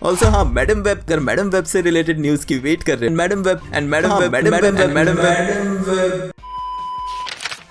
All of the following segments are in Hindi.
ऑल्सो हाँ, मैडम वेब, अगर मैडम वेब से रिलेटेड न्यूज की वेट कर रहे हैं, Madame Web and Madame web, Madame Web.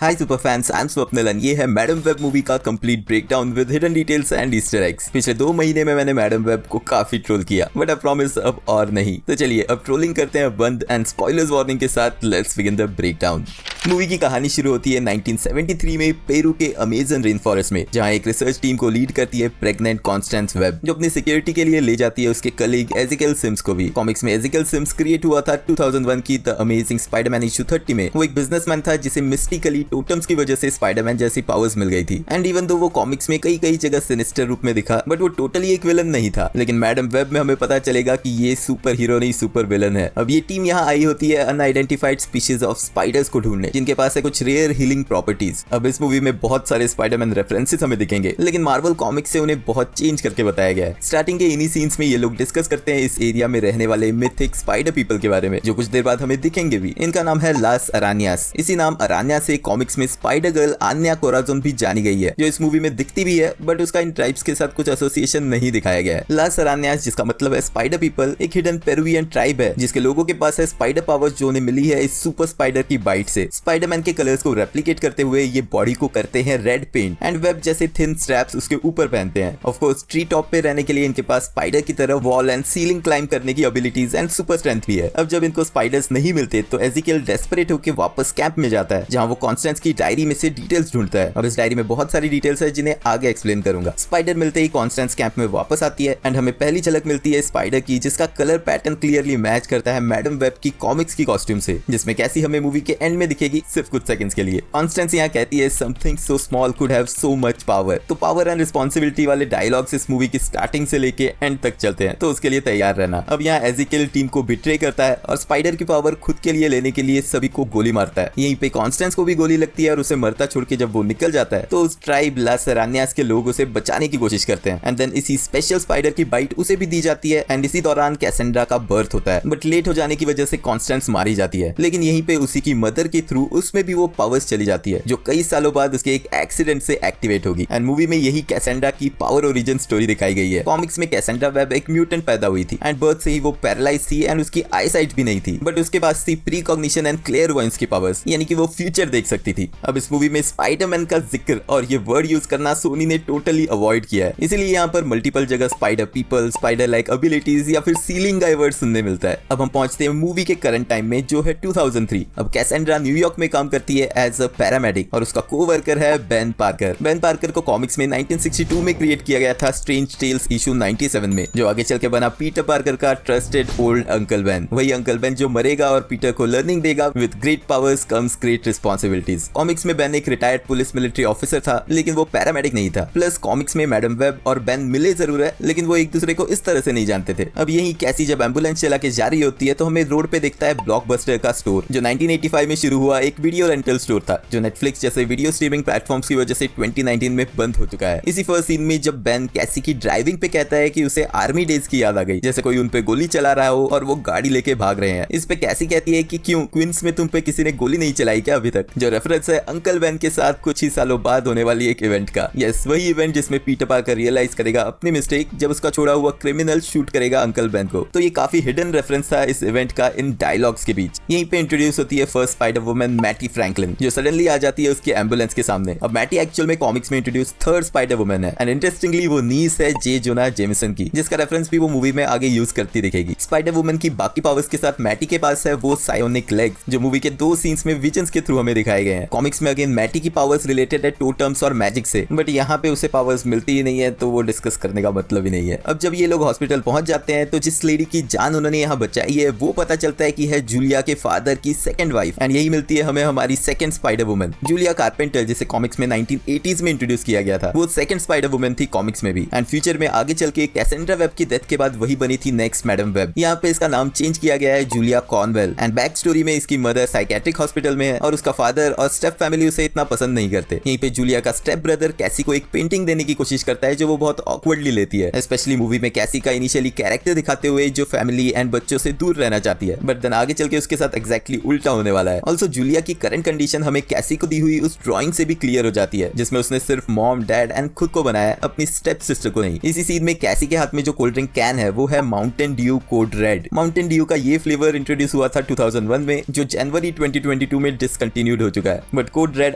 Hi super fans, I am Swapnil and ये है मैडम वेब मूवी का complete breakdown with hidden details and Easter eggs. पिछले 2 महीने में मैंने मैडम वेब को काफी ट्रोल किया, बट आई प्रॉमिस अब और नहीं। तो चलिए अब ट्रोलिंग करते हैं बंद एंड स्पॉयलर्स वार्निंग के साथ। Let's begin the breakdown. Movie की कहानी शुरू होती है 1973 में पेरू के अमेजन रेन फॉरेस्ट में, जहां एक रिसर्च टीम को लीड करती है प्रेग्नेंट कॉन्स्टेंस वेब, जो अपनी सिक्योरिटी के लिए ले जाती है उसके कलीग एजिकल सिम्स को भी। कॉमिक्स में एजिकल सिम्स क्रिएट हुआ था 2001 की द अमेजिंग स्पाइडरमैन इशू 30 में। वो एक बिजनेसमैन था जिसे मिस्टिकली टोटम्स की वजह से स्पाइडरमैन जैसी पावर्स मिल गई थी। एंड इवन दो वो कॉमिक्स में कई जगह सिनिस्टर रूप में दिखा, बट वो टोटली एक विलन नहीं था। लेकिन मैडम वेब में हमें पता चलेगा कि ये सुपर हीरो नहीं सुपर विलन है। अब ये टीम यहाँ आई होती है अनआइडेंटिफाइड स्पीशीज ऑफ स्पाइडर्स को ढूंढने, जिनके पास है कुछ रेयर हीलिंग प्रॉपर्टीज। अब इस मूवी में बहुत सारे स्पाइडरमैन रेफरेंसेस हमें दिखेंगे, लेकिन मार्वल कॉमिक्स से उन्हें बहुत चेंज करके बताया गया है। स्टार्टिंग के इन्हीं सीन्स में ये लोग डिस्कस करते हैं इस एरिया में रहने वाले मिथिक स्पाइडर पीपल के बारे में, जो कुछ देर बाद हमें दिखेंगे भी। इनका नाम है लास अरानियास। इसी नाम अरानिया से कॉमिक्स में स्पाइडर गर्ल आन्या कोराजोन भी जानी गई है, जो इस मूवी में दिखती भी है, बट उसका इन ट्राइब्स के साथ कुछ एसोसिएशन नहीं दिखाया गया है। लास अरानियास, जिसका मतलब है स्पाइडर पीपल, एक हिडन पेरुवियन ट्राइब है जिसके लोगों के पास है स्पाइडर पावर्स, जो उन्हें मिली है इस सुपर स्पाइडर की बाइट से। स्पाइडरमैन के कलर्स को रेप्लिकेट करते हुए ये बॉडी को करते हैं रेड पेंट एंड वेब जैसे थिन स्ट्रैप्स उसके ऊपर पहनते हैं। ऑफ कोर्स ट्री टॉप पे रहने के लिए इनके पास स्पाइडर की तरह वॉल एंड सीलिंग क्लाइंब करने की एबिलिटीज एंड सुपर स्ट्रेंथ भी है। अब जब इनको स्पाइडर्स नहीं मिलते तो एजिकल डेस्परेट होकर वापस कैंप में जाता है, जहां वो कॉन्स्टेंस की डायरी में से डिटेल्स ढूंढता है। अब इस डायरी में बहुत सारी डिटेल्स है जिन्हें आगे एक्सप्लेन करूंगा। स्पाइडर मिलते ही कॉन्स्टेंस कैंप में वापस आती है एंड हमें पहली झलक मिलती है स्पाइडर की, जिसका कलर पैटर्न क्लियरली मैच करता है मैडम वेब की कॉमिक्स की कॉस्ट्यूम से, जिसमें कैसी हमें मूवी के एंड में दिखेगी सिर्फ कुछ सेकंड्स के लिए। कॉन्स्टेंस यहाँ कहती है something so small could have so much power. तो पावर एंड रिस्पॉन्सिबिलिटी वाले डायलॉग्स इस मूवी की स्टार्टिंग से लेके एंड तक चलते हैं, तो उसके लिए तैयार रहना। अब यहाँ एजिकल टीम को बिट्रे करता है और स्पाइडर की पावर खुद के लिए लेने के लिए सभी को गोली मारता है। यहीं पे कॉन्स्टेंस को भी गोली लगती है और उसे मरता छोड़ के जब वो निकल जाता है तो उस ट्राइब लास अरानियास के लोग उसे बचाने की कोशिश करते हैं। एंड देन इसी स्पेशल स्पाइडर की बाइट उसे भी दी जाती है एंड इसी दौरान कैसेंड्रा का बर्थ होता है, बट लेट हो जाने की वजह से कॉन्स्टेंस मारी जाती है। लेकिन यहीं पे उसी की मदर के थ्रू उसमें भी वो पावर्स चली जाती है, जो कई सालों बाद उसके एक एक्सीडेंट से एक्टिवेट होगी। एंड मूवी में यही कैसेंड्रा की पावर ओरिजिन स्टोरी दिखाई गई है। कॉमिक्स में कैसेंड्रा वेब एक म्यूटेंट पैदा हुई थी एंड बर्थ से ही वो पैरालाइज थी एंड उसकी आई साइट भी नहीं थी, बट उसके पास थी प्रीकॉग्निशन एंड क्लेयरवॉयंस की पावर्स, यानी कि वो फ्यूचर देख सकती थी। अब इस मूवी में स्पाइडरमैन का जिक्र और ये वर्ड यूज करना सोनी ने टोटली अवॉइड किया है, इसीलिए यहाँ पर मल्टीपल जगह spider people, spider like abilities या फिर सीलिंग का वर्ड सुनने मिलता है। अब हम पहुंचते हैं मूवी के करंट टाइम में, जो है 2003। अब कैसेंड्रा न्यूयॉर्क में काम करती है एज अ पैरामेडिक और उसका कोवर्कर है बेन पार्कर। बेन पार्कर को कॉमिक्स में 1962 में क्रिएट किया गया था स्ट्रेंज टेल्स इशू 97 में, जो आगे चल के बना पीटर पार्कर का ट्रस्टेड ओल्ड अंकल बेन। वही अंकल बेन जो मरेगा और पीटर को लर्निंग देगा। With great powers comes great responsibilities. Comics में बेन एक रिटायर्ड पुलिस मिलिट्री ऑफिसर था, लेकिन वो पैरामेडिक नहीं था। प्लस कॉमिक्स में मैडम वेब और बेन मिले जरूर है, लेकिन वो एक दूसरे को इस तरह से नहीं जानते थे। अब यही कैसी जब एम्बुलेंस चला के जा रही होती है तो हमें रोड पे दिखता है ब्लॉकबस्टर का स्टोर, जो 1985 में शुरू हुआ एक वीडियो रेंटल स्टोर था, जो नेटफ्लिक्स जैसे वीडियो स्ट्रीमिंग प्लेटफॉर्म्स की वजह से 2019 में बंद हो चुका है। इसी फर्स्ट सीन में जब बेन कैसी की ड्राइविंग पे कहता है कि उसे आर्मी डेज की याद आ गई, जैसे कोई उन पे गोली चला रहा हो और वो गाड़ी लेके भाग रहे हैं। इस पे कैसी कहती है कि क्यों क्वींस में तुम पे किसी ने गोली नहीं चलाई क्या अभी तक, जो रेफरेंस है अंकल बेन के साथ कुछ ही सालों बाद होने वाली एक इवेंट का। यस, वही इवेंट जिसमें पीटर पार्कर रियलाइज करेगा अपनी मिस्टेक जब उसका छोड़ा हुआ क्रिमिनल शूट करेगा अंकल बेन को। तो ये काफी हिडन रेफरेंस था इस इवेंट का इन डायलॉग्स के बीच। यहीं पे इंट्रोड्यूस होती है फर्स्ट स्पाइडर वुमन मैटी फ्रैंकलिन, जो सडनली आ जाती है उसके एम्बुलेंस के सामने। अब मैटी एक्चुअल में कॉमिक्स में इंट्रोड्यूस थर्ड स्पाइडर वुमन है एंड इंटरेस्टिंगली वो नीस है जे जोना जेमिसन की, जिसका रेफरेंस भी वो मूवी में आगे यूज करती दिखेगी। स्पाइडर वुमन की बाकी पावर्स के साथ मैटी के पास है वो सायोनिक लेग्स, जो मूवी के 2 सीन्स में विजन्स के थ्रू हमें दिखाए गए हैं। कॉमिक्स में अगेन मैटी की पावर्स रिलेटेड है टोटम्स और मैजिक से, बट यहाँ पे उसे पावर्स मिलती ही नहीं है, तो वो डिस्कस करने का मतलब ही नहीं है। अब जब ये लोग हॉस्पिटल पहुंच जाते हैं तो जिस लेडी की जान उन्होंने यहाँ बचाई है वो पता चलता है कि है जूलिया के फादर की सेकंड वाइफ, एंड यही मिलती है हमें हमारी second spider woman Julia carpenter, जिसे कॉमिक्स में 1980s में इंट्रोड्यूस किया गया था। वो सेकंड स्पाइडर वुमन थी कॉमिक्स में भी, एंड फ्यूचर में आगे चल के कैसेंड्रा वेब की डेथ के बाद वही बनी थी नेक्स्ट मैडम वेब। यहाँ पे इसका नाम चेंज किया गया है Julia Cornwell, and back story में इसकी मदर साइकेट्रिक हॉस्पिटल में है और उसका फादर और स्टेप फैमिली उसे इतना पसंद नहीं करते। यहीं पे जूलिया का स्टेप ब्रदर कैसी को एक पेंटिंग देने की कोशिश करता है, जो वो बहुत ऑकवर्डली लेती है। स्पेशली मूवी में कैसी का इनिशियली कैरेक्टर दिखाते हुए जो फैमिली एंड बच्चों से दूर रहना चाहती है, बट देन आगे चल के उसके साथ एग्जैक्टली उल्टा होने वाला है। ऑल्सो जूलिया की करंट कंडीशन हमें कैसी को दी हुई उस ड्राइंग से भी क्लियर हो जाती है, जिसमें उसने सिर्फ मॉम, डैड एंड खुद को बनाया, अपनी स्टेप सिस्टर को नहीं। इसी सीन में कैसी के हाथ में जो कोल्ड ड्रिंक कैन है वो है Mountain Dew code red. Mountain Dew का ये फ्लेवर इंट्रोड्यूस हुआ था 2001 में, जो जनवरी 2022 में डिसकंटिन्यूड हो चुका है। But code red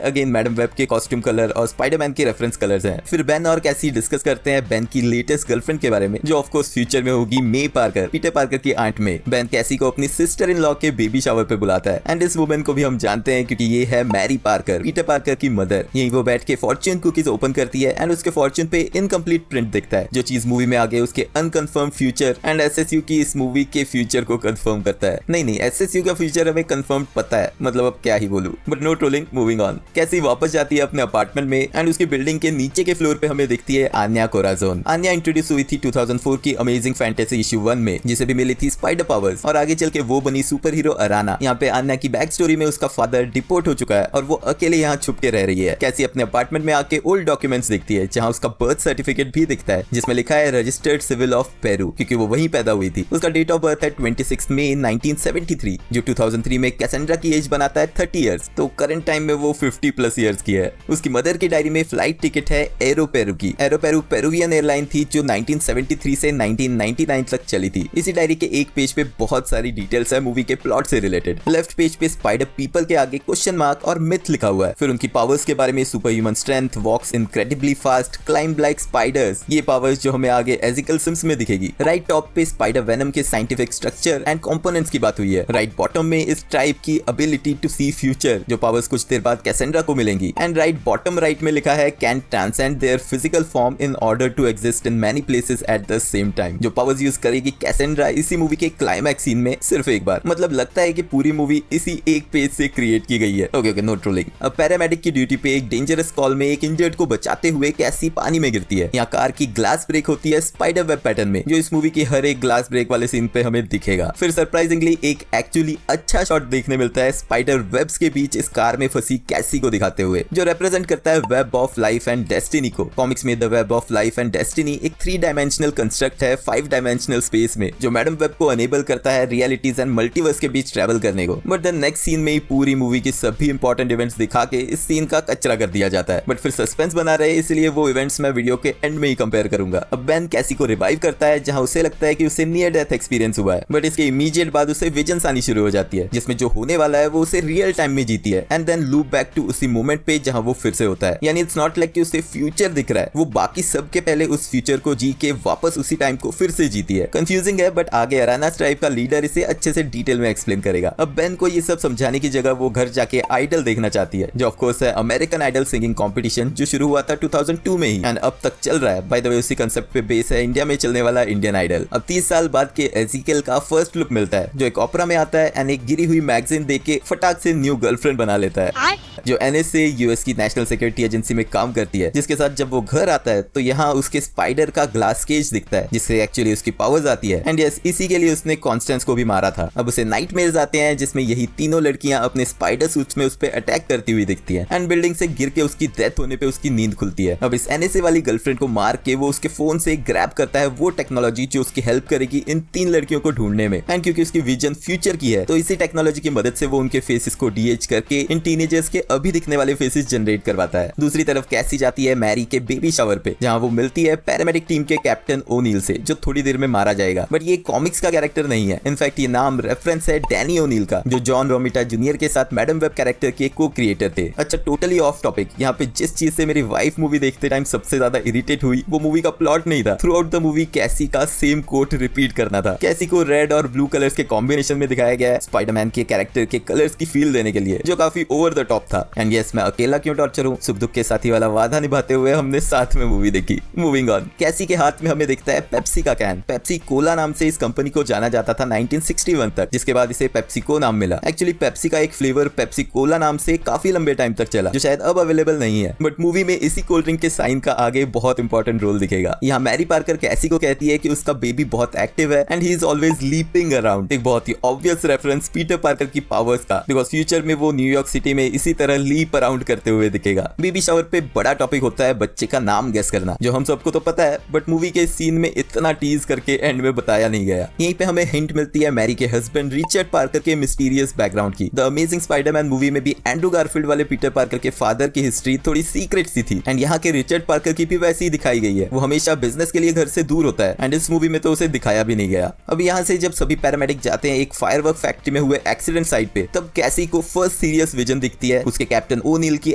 again Madame Web के कॉस्ट्यूम कलर और स्पाइडरमैन के रेफरेंस कलर्स हैं। फिर बेन और कैसी डिस्कस करते हैं बेन की लेटेस्ट गर्लफ्रेंड के बारे में, जो ऑफ कोर्स फ्यूचर में होगी मे पार्कर, पीटर पार्कर की आंट में। बेन कैसी को अपनी सिस्टर इन लॉ के बेबी शावर पे बुलाता है एंड इस वुमन को भी हम जानते हैं क्योंकि ये है मैरी पार्कर, पीटर पार्कर की मदर। यही वो बैठ के फॉर्च्यून कुकीज ओपन करती है एंड उसके फॉर्च्यून पे इनकम्प्लीट प्रिंट दिखता है, जो चीज मूवी में आगे उसके अनकंफर्म फ्यूचर एंड एसएसयू की इस मूवी के फ्यूचर को कंफर्म करता है। नहीं, एसएसयू का फ्यूचर हमें कंफर्म पता है, मतलब अब क्या ही बोलूं। But no trolling, moving on. Cassie वापस जाती है अपने अपार्टमेंट में एंड उसकी बिल्डिंग के नीचे के फ्लोर पे हमें दिखती है आन्या कोराजोन। आन्या इंट्रोड्यूस हुई थी 2004 की अमेजिंग फैंटेसी इशू 1 में, जिसे भी मिली थी स्पाइडर पावर्स और आगे चल के वो बनी सुपर हीरो अराना। यहाँ पे आन्या की बैक स्टोरी में उसका फादर डिपोर्ट हो चुका है और वो अकेले यहाँ छुप के रह रही है। कैसी अपने अपार्टमेंट में आके ओल्ड डॉक्यूमेंट्स देखती है, जहाँ उसका बर्थ सर्टिफिकेट भी दिखता है, जिसमें लिखा है रजिस्टर्ड सिविल ऑफ पेरू, क्योंकि वो वहीं पैदा हुई थी। उसका डेट ऑफ बर्थ है 26 मई 1973, जो 2003 में कैसेंड्रा की एज बनाता है 30 इयर्स, तो करंट टाइम में वो 50+ इयर्स की है। उसकी मदर की डायरी में फ्लाइट टिकट है एरो पेरू की। एरो पेरू पेरुवियन एयरलाइन थी जो 1973 से 1999 तक चली थी। इसी डायरी के एक पेज पे बहुत सारी डिटेल्स है मूवी के प्लॉट से रिलेटेड। लेफ्ट पेज पे स्पाइडर पीपल के आगे क्वेश्चन मार्क और मिथ लिखा हुआ है। फिर उनकी पावर्स के बारे में super human strength, walks incredibly fast, climb like spiders, ये पावर्स जो हमें आगे एजिकल सिम्स में दिखेगी। राइट टॉप पे स्पाइडर वेनम के साइंटिफिक स्ट्रक्चर एंड कंपोनेंट्स की बात हुई है। राइट बॉटम में इस टाइप की एबिलिटी टू सी फ्यूचर, जो पावर्स कुछ देर बाद कैसेंड्रा को मिलेंगी। एंड राइट बॉटम राइट में लिखा है can transcend their physical form in order to exist in many places at the same time, जो पावर्स यूज करेगी कैसेंड्रा इसी मूवी के क्लाइमैक्स सीन में सिर्फ एक बार। मतलब लगता है कि पूरी मूवी इसी एक पेज से क्रिएट की गई है। Okay, no trolling. अब पैरामेडिक की ड्यूटी पे एक डेंजरस कॉल में एक इंजर्ड को बचाते हुए कैसी पानी में गिरती है। यहाँ कार की ग्लास ब्रेक होती है स्पाइडर वेब पैटर्न में, जो इस मूवी की हर एक ग्लास ब्रेक वाले सीन पे हमें दिखेगा। फिर सरप्राइजिंगली एक एक्चुअली अच्छा शॉट देखने मिलता है स्पाइडर वेब्स के बीच इस कार में फंसी कैसी को दिखाते हुए, जो रिप्रेजेंट करता है web of life and destiny को। कॉमिक्स में the web of life and destiny एक 3 डायमेंशनल कंस्ट्रक्ट है 5 डायमेंशनल स्पेस में, जो मैडम वेब को अनेबल करता है रियलिटीज एंड मल्टीवर्स के बीच ट्रैवल करने को। बट द नेक्स्ट सीन में ही पूरी मूवी की सभी इंपॉर्टेंट इवेंट्स दिखा के इस सीन का कचरा कर दिया जाता है। बट फिर सस्पेंस बना रहे, इसलिए वो इवेंट्स मैं वीडियो के एंड में ही कंपेयर करूंगा। अब बेन कैसी को रिवाइव करता है, जहां उसे लगता है कि उसे नियर डेथ एक्सपीरियंस हुआ है, बट इसके इमीडिएट बाद उसे विजन्स आनी शुरू हो जाती है, जिसमें जो होने वाला है वो उसे रियल टाइम में जीती है and then loop back to उसी मोमेंट पे जहां वो फिर से होता है। यानी इट्स नॉट लाइक कि उसे फ्यूचर दिख रहा है, वो बाकी सबके पहले उस फ्यूचर को जी के वापस उसी टाइम को फिर से जीती है। कंफ्यूजिंग है, बट आगे अराना ट्राइब का लीडर इसे अच्छे से डिटेल में एक्सप्लेन करेगा। अब बेन को ये सब समझाने की जगह वो घर जाके आइडल देखना चाहती है, जो ऑफ कोर्स है अमेरिकन आइडल सिंगिंग कॉम्पिटिशन, जो शुरू हुआ था 2002 में ही एंड अब तक चल रहा है। बाय द वे उसी कंसेप्ट पे बेस है इंडिया में चलने वाला इंडियन आइडल। अब 30 साल बाद के एजिकल का फर्स्ट लुक मिलता है, जो एक ओपेरा में आता है एंड एक गिरी हुई मैगजीन देख के फटाक से न्यू गर्लफ्रेंड बना लेता है, जो एनएसए यूएस की नेशनल सिक्योरिटी एजेंसी में काम करती है। जिसके साथ जब वो घर आता है तो यहाँ उसके स्पाइडर का ग्लास केज दिखता है, जिससे एक्चुअली उसकी पावर्स आती है एंड यस इसी के लिए उसने कॉन्स्टेंस को भी मारा था। अब उसे नाइटमेयर्स आते हैं, जिसमें यही तीनों लड़कियां अपने स्पाइडर सूट्स में उस पे अटैक करती हुई दिखती है एंड बिल्डिंग से गिर के उसकी डेथ होने पे उसकी नींद खुलती है। अब इस एनएसए वाली गर्लफ्रेंड को मार के वो उसके फोन से ग्रैब करता है वो टेक्नोलॉजी जो उसकी हेल्प करेगी इन 3 लड़कियों को ढूंढने में। एंड क्योंकि उसकी विजन फ्यूचर की है, तो इसी टेक्नोलॉजी की मदद से वो उनके फेसेस को डीएच करके इन टीनेजर्स के अभी दिखने वाले फेसेस जनरेट करवाता है। दूसरी तरफ कैसी जाती है मैरी के बेबी शावर पे, जहां वो मिलती है पैरामेडिक टीम के कैप्टन ओनील से, जो थोड़ी देर में मारा जाएगा। बट ये कॉमिक्स का कैरेक्टर नहीं है, इनफैक्ट ये नाम रेफरेंस है डैनी ओनील का, जो जॉन रोमिटा जूनियर के साथ मैडम वेब कैरेक्टर के को क्रिएटर थे। अच्छा, टोटली ऑफ टॉपिक, यहाँ पे जिस चीज से मेरी वाइफ मूवी देखते टाइम सबसे ज्यादा इरिटेट हुई, वो मूवी का प्लॉट नहीं था। थ्रू आउट द मूवी कैसी का सेम कोट रिपीट करना था। कैसी को रेड और ब्लू कलर्स के कॉम्बिनेशन में दिखाया गया है स्पाइडरमैन के कैरेक्टर के कलर्स की फील देने के लिए, जो काफी ओवर द टॉप था। एंड यस, मैं अकेला क्यों टॉर्चर हूँ, सुख दुख के साथी वाला वादा निभाते हुए हमने साथ में मूवी देखी। मूविंग ऑन, कैसी के हाथ में हमें दिखता है पेप्सी का कैन। पेप्सी कोला नाम से इस कंपनी को जाना जाता था 1961 तक, जिसके बाद इसे पेप्सिको नाम मिला। एक्चुअली पेप्सी का एक फ्लेवर पेप्सी कोला नाम से काफी लंबे टाइम तक चला, जो शायद अब अवेलेबल नहीं है, बट मूवी में इसी कोल्ड ड्रिंक के साइन का आगे बहुत इंपॉर्टेंट रोल दिखेगा। यहाँ मैरी पार्कर कैसी को कहती है कि उसका बेबी बहुत एक्टिव है and he is always leaping around, एक बहुत ही ऑब्वियस रेफरेंस पीटर पार्कर की पावर्स का, बिकॉज फ्यूचर में वो न्यूयॉर्क सिटी में इसी तरह लीप अराउंड करते हुए दिखेगा। बेबी शावर पे बड़ा टॉपिक होता है बच्चे का नाम गेस करना, जो हम सबको तो पता है, बट मूवी के सीन में इतना टीज करके एंड में बताया नहीं गया। यहीं पे हमें हिंट मिलती है मैरी के हस्बैंड रिचर्ड पार्कर के मिस्टीरियस बैकग्राउंड की। द अमेजिंग स्पाइडरमैन मूवी में भी एंड्रू गारफील्ड वाले पीटर पार्कर के फादर की हिस्ट्री थोड़ी सीक्रेट सी थी एंड यहाँ के रिचर्ड पार्कर की भी वैसी ही दिखाई गई है। वो हमेशा बिजनेस के लिए घर से दूर होता है एंड इस मूवी में तो उसे दिखाया भी नहीं गया। अब यहाँ से जब सभी पैरामेडिक जाते हैं एक फायरवर्क फैक्ट्री में हुए एक्सीडेंट साइट पे, तब कैसी को फर्स्ट सीरियस विजन दिखती है उसके कैप्टन ओनील की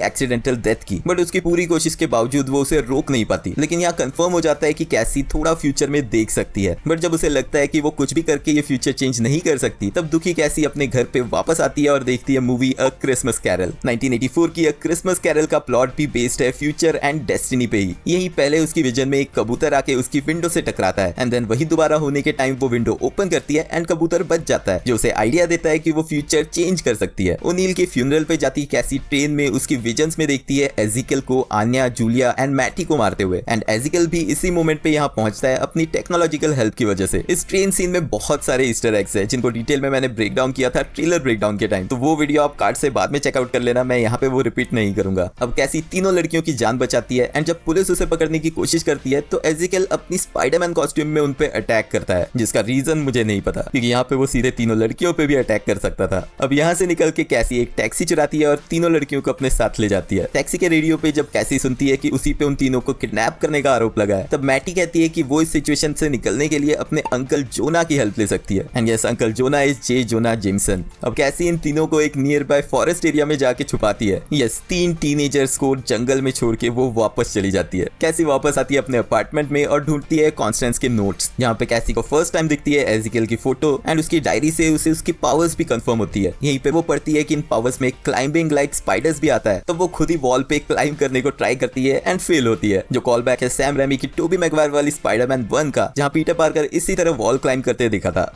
एक्सीडेंटल डेथ की, बट उसकी पूरी कोशिश के बावजूद वो उसे रोक नहीं पाती। लेकिन यहाँ कंफर्म हो जाता है कि कैसी थोड़ा फ्यूचर में देख सकती है, बट जब उसे लगता है कि वो कुछ भी करके ये फ्यूचर चेंज नहीं कर सकती, तब दुखी कैसी अपने घर पे वापस आती है और देखती है मूवी अ क्रिसमस कैरल। 1984 की अ क्रिसमस कैरल का प्लॉट भी बेस्ड है फ्यूचर एंड डेस्टिनी पे ही। यही पहले उसकी विजन में एक कबूतर आके उसकी विंडो से टकराता है एंड देन वही दोबारा होने के टाइम वो विंडो ओपन करती है एंड कबूतर बच जाता है, जो उसे आइडिया देता है कि वो फ्यूचर चेंज कर सकती है। ओनील के फ्यूनरल पे जाती कैसी ट्रेन में उसकी विजन्स में देखती है एजिकल को, आन्या, जूलिया एंड मैटी को मारते हुए एंड एजिकल भी इसी मोमेंट पे यहाँ पहुंचता है अपनी टेक्नोलॉजिकल हेल्प की वजह से। इस ट्रेन सीन में बहुत सारे ईस्टर एग्स है जिनको डिटेल में मैंने ब्रेक डाउन किया था ट्रेलर ब्रेकडाउन के टाइम, तो वो वीडियो आप कार्ड से बाद में चेकआउट कर लेना, मैं यहाँ पे वो रिपीट नहीं करूंगा। अब कैसी तीनों लड़कियों की जान बचाती है एंड जब पुलिस उसे पकड़ने की कोशिश करती है तो एजिकल अपनी स्पाइडरमैन कॉस्ट्यूम में उन पे अटैक करता है, जिसका रीजन मुझे नहीं पता क्योंकि यहाँ पे वो सीधे तीनों लड़कियों पे भी अटैक कर सकता था। अब यहाँ से निकल के कैसी एक टैक्सी चुराती है और तीनों लड़कियों को अपने साथ ले जाती है। टैक्सी के रेडियो पे जब कैसी सुनती है कि उसी पे उन तीनों को किडनैप करने का आरोप लगा है, तब मैटी कहती है कि वो इस सिचुएशन से निकलने के लिए अपने अंकल जोना की हेल्प ले सकती है and yes, uncle Jonah is J Jonah Jameson. अब कैसी इन तीनों को एक नियर बाय फॉरेस्ट एरिया में जाके छुपाती है। यस, 3 टीनेजर्स को जंगल में छोड़ के वो वापस चली जाती है। कैसी वापस आती है अपने अपार्टमेंट में और ढूंढती है कॉन्स्टेंस के नोट्स, जहाँ पे कैसी को फर्स्ट टाइम दिखती है एजिकल की फोटो एंड उसकी डायरी से उसे उसकी पावर्स भी कंफर्म होती है। यहीं पे वो पढ़ती है कि इन पावर्स में क्लाइंबिंग लाइक स्पाइडर्स भी आता है, तो वो खुद ही वॉल पे क्लाइंब करने को ट्राई करती है एंड फेल होती है, जो कॉल बैक है सैम रेमी की टोबी मैगवायर वाली स्पाइडरमैन 1 का, जहाँ पीटर पार्कर इसी तरह वॉल क्लाइंब करते दिखा था।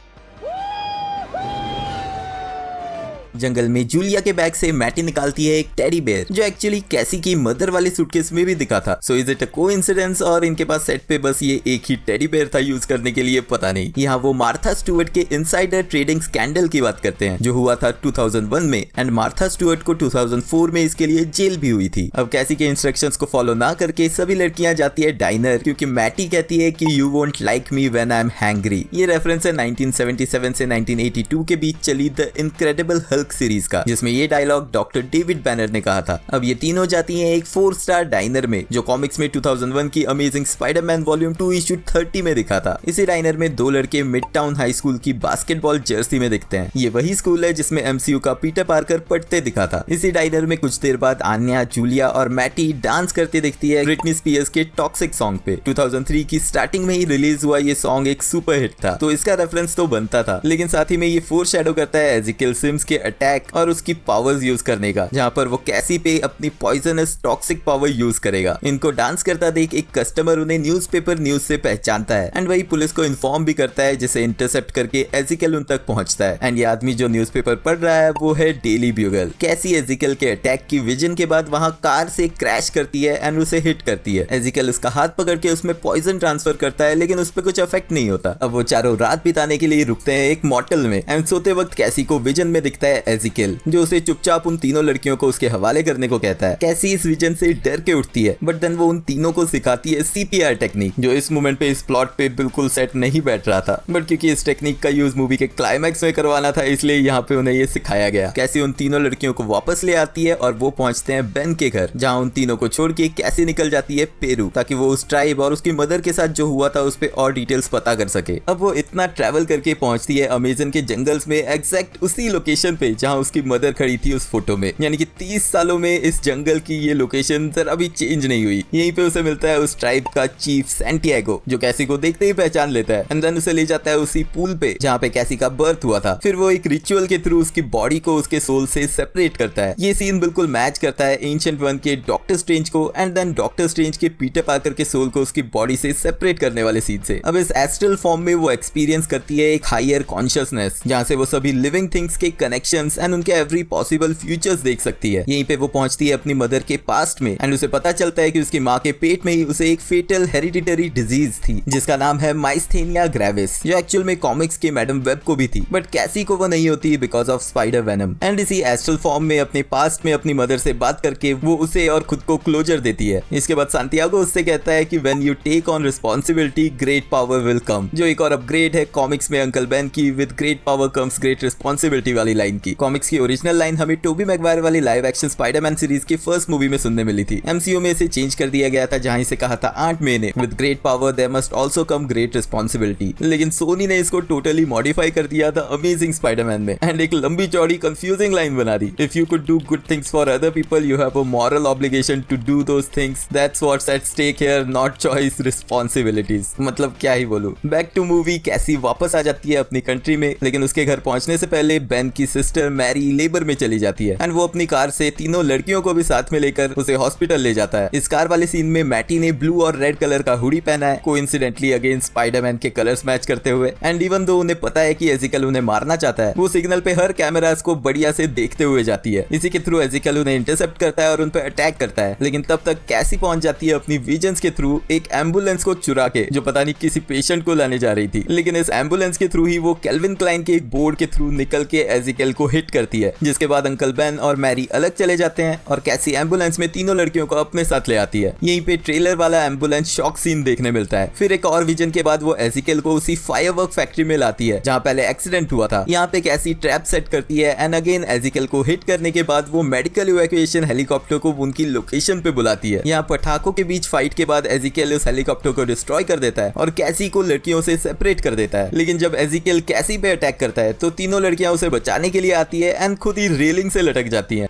जंगल में जूलिया के बैग से मैटी निकालती है एक टेडी बेयर जो एक्चुअली कैसी की मदर वाले सूटकेस में भी दिखा था। So is it a coincidence और इनके पास सेट पे बस ये एक ही टेडी बेयर था यूज करने के लिए, पता नहीं। यहाँ वो मार्था स्टुअर्ट के इनसाइडर ट्रेडिंग स्कैंडल की बात करते हैं जो हुआ था 2001 में एंड मार्था स्टुअर्ट को 2004 में इसके लिए जेल भी हुई थी। अब कैसी के इंस्ट्रक्शंस को फॉलो ना करके सभी लड़कियां जाती है डाइनर, क्योंकि मैटी कहती है कि you won't like me when I am hangry. ये रेफरेंस है 1977 से 1982 के बीच चली द इनक्रेडिबल हल्क सीरीज का, जिसमें ये डायलॉग डॉक्टर डेविड बैनर ने कहा था। अब ये तीनों जाती हैं एक 4 स्टार डाइनर में जो कॉमिक्स में 2001 की अमेजिंग स्पाइडरमैन वॉल्यूम 2 इशू 30 में दिखा था। इसी डाइनर में 2 लड़के मिड टाउन हाई स्कूल की बास्केटबॉल जर्सी में दिखते हैं। ये वही स्कूल है जिसमें एमसीयू का पीटर पार्कर पढ़ते दिखा था। इसी डाइनर में कुछ देर बाद आन्या, जूलिया और मैटी डांस करते दिखती है ब्रिटनी स्पीयर्स के टॉक्सिक सॉन्ग पे। 2003 की स्टार्टिंग में ही रिलीज हुआ ये सॉन्ग एक सुपर हिट था, तो इसका रेफरेंस तो बनता था, लेकिन साथ ही में ये फोरशैडो करता है एजिकल सिम्स के अटैक और उसकी पावर्स यूज करने का, जहां पर वो कैसी पे अपनी पॉइजनस टॉक्सिक पावर यूज करेगा। इनको डांस करता देख एक कस्टमर उन्हें न्यूज़पेपर न्यूज से पहचानता है एंड वही पुलिस को इन्फॉर्म भी करता है, जिसे इंटरसेप्ट करके एजिकल उन तक पहुंचता है एंड ये आदमी जो न्यूज़पेपर पढ़ रहा है वो है डेली ब्यूगल। कैसी एजिकल के अटैक की विजन के बाद वहां कार से क्रैश करती है एंड उसे हिट करती है। एजिकल उसका हाथ पकड़ के उसमें पॉइजन ट्रांसफर करता है, लेकिन उस पर कुछ इफेक्ट नहीं होता। अब वो चारों रात बिताने के लिए रुकते हैं एक मॉटल में एंड सोते वक्त कैसी को विजन में दिखता है एजिकल, जो उसे चुपचाप उन तीनों लड़कियों को उसके हवाले करने को कहता है। कैसी इस विजन से डर के उठती है, बट देन वो उन तीनों को सिखाती है सीपीआर टेक्निक, जो इस मोमेंट पे इस प्लॉट पे बिल्कुल सेट नहीं बैठ रहा था, बट क्योंकि इस टेक्निक का यूज मूवी के क्लाइमैक्स में करवाना था इसलिए यहाँ पे उन्हें ये सिखाया गया। कैसी उन तीनों लड़कियों को वापस ले आती है और वो पहुंचते हैं बेन के घर, जहाँ उन तीनों को छोड़ के कैसी निकल जाती है पेरू, ताकि वो उस ट्राइब और उसकी मदर के साथ जो हुआ था उस पे और डिटेल्स पता कर सके। अब वो इतना ट्रैवल करके पहुंचती है अमेजन के जंगल्स में, एग्जैक्ट उसी लोकेशन पे जहाँ उसकी मदर खड़ी थी उस फोटो में, यानी कि 30 सालों में इस जंगल की ये लोकेशन जरा भी चेंज नहीं हुई। यहीं पे उसे मिलता है उस ट्राइब का चीफ सैंटियागो, जो कैसी को देखते ही पहचान लेता है एंड देन उसे ले जाता है उसी पूल पे जहाँ पे कैसी का बर्थ हुआ था। फिर वो एक रिचुअल के थ्रू उसकी बॉडी को उसके सोल से सेपरेट करता है। ये सीन बिल्कुल मैच करता है एंशिएंट वन के डॉक्टर स्ट्रेंज को एंड देन डॉक्टर स्ट्रेंज के पीटर पार्कर के सोल को उसकी बॉडी से सेपरेट करने वाले सीन से। अब इस एस्ट्रल फॉर्म में वो एक्सपीरियंस करती है एक हायर कॉन्शियसनेस, जहाँ से वो सभी लिविंग थिंग्स के कनेक्शंस एंड उनके एवरी पॉसिबल फ्यूचर्स देख सकती है। यहीं पे वो पहुंचती है अपनी मदर के पास्ट में एंड उसे पता चलता है कि उसकी माँ के पेट में ही उसे एक फेटल हेरिडिटरी डिजीज थी जिसका नाम है माइस्थेनिया ग्रेविस, जो एक्चुअल में कॉमिक्स के मैडम वेब को भी थी, बट कैसी को वो नहीं होती because of spider venom. And इसी एस्ट्रल फॉर्म में अपने पास्ट में अपनी मदर से बात करके वो उसे और खुद को क्लोजर देती है। इसके बाद सांतियागो उससे कहता है कि when you take on responsibility great power will come, जो एक और अपग्रेड है कॉमिक्स में अंकल बेन की with great power comes great responsibility वाली लाइन की। की। कॉमिक्स की ओरिजिनल लाइन हमें टोबी मैगवायर वाली लाइव एक्शन स्पाइडरमैन सीरीज की फर्स्ट मूवी में सुनने मिली थी। एमसीयू में इसे चेंज कर दिया गया था, जहां इसे कहा था आंट मे ने, with great power there must also come great responsibility. लेकिन सोनी ने इसको टोटली मॉडिफाई कर दिया था अमेजिंग स्पाइडरमैन में एंड एक लंबी चौड़ी कंफ्यूजिंग लाइन बना दी। If you could do good things for other people you have a moral obligation to do those things, that's what's at stake here, not choice, responsibilities. मतलब क्या ही बोलूं। बैक टू मूवी, कैसी वापस आ जाती है अपनी कंट्री में, लेकिन उसके घर पहुंचने से पहले बेन की सिस्टर मैरी लेबर में चली जाती है एंड वो अपनी कार से तीनों लड़कियों को भी साथ में लेकर उसे हॉस्पिटल ले जाता है। इस कार वाले सीन में मैटी ने ब्लू और रेड कलर का हुडी पहना है, कोइंसिडेंटली अगेन स्पाइडरमैन के कलर्स मैच करते हुए। एंड इवन दो उन्हें पता है कि एजिकल उन्हें मारना चाहता है, वो सिग्नल पे हर कैमरास को बढ़िया से देखते हुए जाती है। इसी के थ्रू एजिकल उन्हें इंटरसेप्ट करता है और उन पर अटैक करता है। लेकिन तब तक कैसी पहुंच जाती है अपनी विजन्स के थ्रू एक एम्बुलेंस को चुरा के, जो पता नहीं किसी पेशेंट को लाने जा रही थी। लेकिन इस एम्बुलेंस के थ्रू ही वो केल्विन क्लाइन के एक बोर्ड के थ्रू निकल के एजिकल को हिट करती है, जिसके बाद अंकल बेन और मैरी अलग चले जाते हैं और कैसी एम्बुलेंस में तीनों लड़कियों को अपने साथ ले आती है। यहीं पे ट्रेलर वाला एम्बुलेंस शॉक सीन देखने मिलता है। फिर एक और विजन के बाद वो एजिकल को उसी फायरवर्क फैक्ट्री में लाती है जहाँ पहले एक्सीडेंट हुआ था। यहाँ पे कैसी ट्रैप सेट करती है एंड अगेन एजिकल को हिट करने के बाद वो मेडिकल इवैक्यूएशन हेलीकॉप्टर को उनकी लोकेशन पे बुलाती है। यहाँ पटाखों के बीच फाइट के बाद एजिकल उस हेलीकॉप्टर को डिस्ट्रॉय कर देता है और कैसी को लड़कियों से सेपरेट कर देता है। लेकिन जब एजिकल कैसी पे अटैक करता है तो तीनों लड़कियां उसे बचाने के लिए आती है एंड खुद ही रेलिंग से लटक जाती हैं।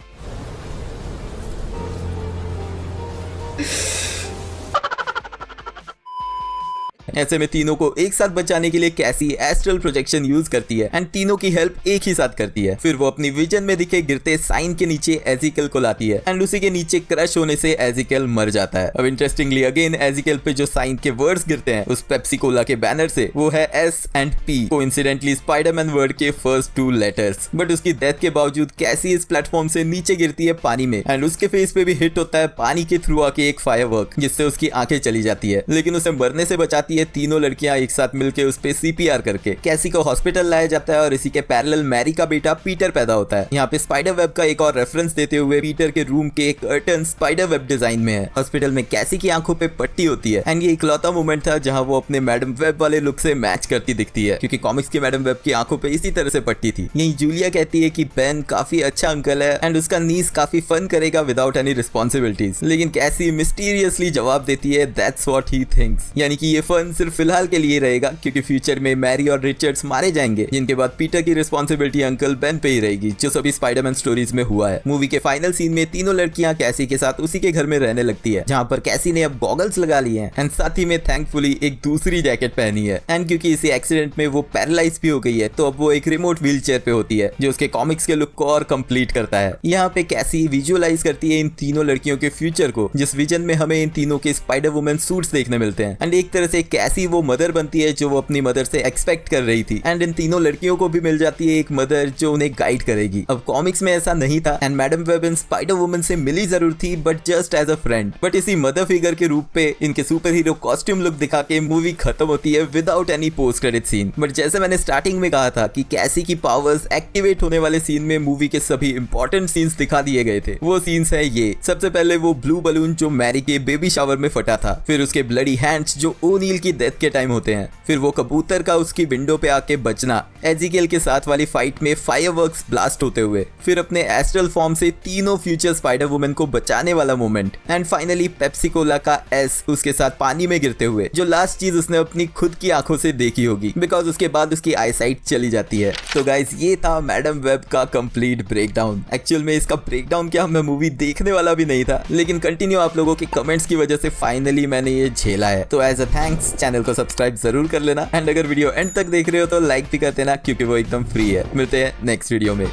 ऐसे में तीनों को एक साथ बचाने के लिए कैसी एस्ट्रल प्रोजेक्शन यूज करती है एंड तीनों की हेल्प एक ही साथ करती है। फिर वो अपनी विजन में दिखे गिरते साइन के नीचे एजिकल को लाती है एंड उसी के नीचे क्रश होने से एजिकल मर जाता है। अब इंटरेस्टिंगली अगेन एजिकल पे जो साइन के वर्ड्स गिरते हैं उस पेप्सी कोला के बैनर से, वो है S and P, coincidentally Spiderman word के फर्स्ट 2 लेटर्स। बट उसकी डेथ के बावजूद कैसी इस प्लेटफॉर्म से नीचे गिरती है पानी में एंड उसके फेस पे भी हिट होता है पानी के थ्रू आके एक फायरवर्क, जिससे उसकी आंखें चली जाती है। लेकिन उसे मरने से बचाती है तीनों लड़कियां एक साथ मिलकर उस पे सीपीआर करके। कैसी को हॉस्पिटल लाया जाता है और इसी के पैरेलल मैरी का बेटा पीटर पैदा होता है। यहाँ पे स्पाइडर वेब का एक और रेफरेंस देते हुए पीटर के रूम के कर्टन स्पाइडर वेब डिजाइन में है। हॉस्पिटल में कैसी की आंखों पे पट्टी होती है एंड ये इकलौता मोमेंट था जहाँ वो अपने मैडम वेब वाले लुक से मैच करती दिखती है, क्योंकि कॉमिक्स की मैडम वेब की आंखों पे इसी तरह से पट्टी थी। यही जूलिया कहती है कि बेन काफी अच्छा अंकल है एंड उसका नीस काफी फन करेगा विदाउट एनी रिस्पॉन्सिबिलिटीज। लेकिन कैसी मिस्टीरियसली जवाब देती है दैट्स व्हाट ही थिंक्स, यानी कि ये फन सिर्फ फिलहाल के लिए रहेगा क्योंकि फ्यूचर में मैरी और रिचर्ड्स मारे जाएंगे, जिनके बाद पीटर की रिस्पॉन्सिबिलिटी अंकल बेन पे ही रहेगी, जो सभी स्पाइडरमैन स्टोरीज में हुआ है। मूवी के फाइनल सीन में तीनों लड़कियां कैसी के साथ उसी के घर में रहने लगती है, जहां पर कैसी ने अब गॉगल्स लगा लिए हैं एंड साथ ही में थैंकफुली एक दूसरी जैकेट पहनी है। एंड क्योंकि इसी एक्सीडेंट में वो पैरालाइज भी हो गई है, तो अब वो एक रिमोट व्हील चेयर पे होती है, जो उसके कॉमिक्स के लुक को और कंप्लीट करता है। यहाँ पे कैसी विजुअलाइज करती है इन तीनों लड़कियों के फ्यूचर को, जिस विजन में हमें इन तीनों के स्पाइडर वुमेन सूट्स देखने मिलते हैं। एंड एक तरह से कैसी वो मदर बनती है जो वो अपनी मदर से एक्सपेक्ट कर रही थी एंड इन तीनों लड़कियों को भी मिल जाती है एक मदर जो उन्हें गाइड करेगी। अब कॉमिक्स में ऐसा नहीं था and Madame Web in spider woman से मिली जरूर थी, but just as a friend. But इसी मदर फिगर के रूप पे इनके सुपर हीरो कॉस्ट्यूम लुक दिखा के मूवी खत्म होती है without any post credit scene. But जैसे मैंने स्टार्टिंग में कहा था कि कैसी की पावर्स एक्टिवेट होने वाले सीन में मूवी के सभी इंपॉर्टेंट सीन्स दिखा दिए गए थे। वो सीन्स है ये। सबसे पहले वो ब्लू बलून जो मैरी के बेबी शावर में फटा था, फिर उसके ब्लडी हैंड्स जो ओनील की डेथ के टाइम होते हैं, फिर वो कबूतर का उसकी विंडो पे आके बचना, एजिकल के साथ वाली फाइट में फायरवर्क्स ब्लास्ट होते हुए, फिर अपने एस्ट्रल फॉर्म से तीनों फ्यूचर स्पाइडर वुमेन को बचाने वाला moment, and finally Pepsi Cola का एस उसके साथ पानी में गिरते हुए, जो लास्ट चीज उसने अपनी खुद की आंखों से देखी होगी, बिकॉज उसके बाद उसकी आईसाइट चली जाती है। तो गाइस ये था मैडम वेब का कंप्लीट ब्रेकडाउन। एक्चुअल में इसका ब्रेकडाउन क्या मैं मूवी देखने वाला भी नहीं था, लेकिन कंटिन्यू आप लोगों के कमेंट्स की वजह से फाइनली मैंने ये झेला है। तो एज अ थैंक्स चैनल को सब्सक्राइब जरूर कर लेना एंड अगर वीडियो एंड तक देख रहे हो तो लाइक भी कर देना, क्योंकि वो एकदम फ्री है। मिलते हैं नेक्स्ट वीडियो में।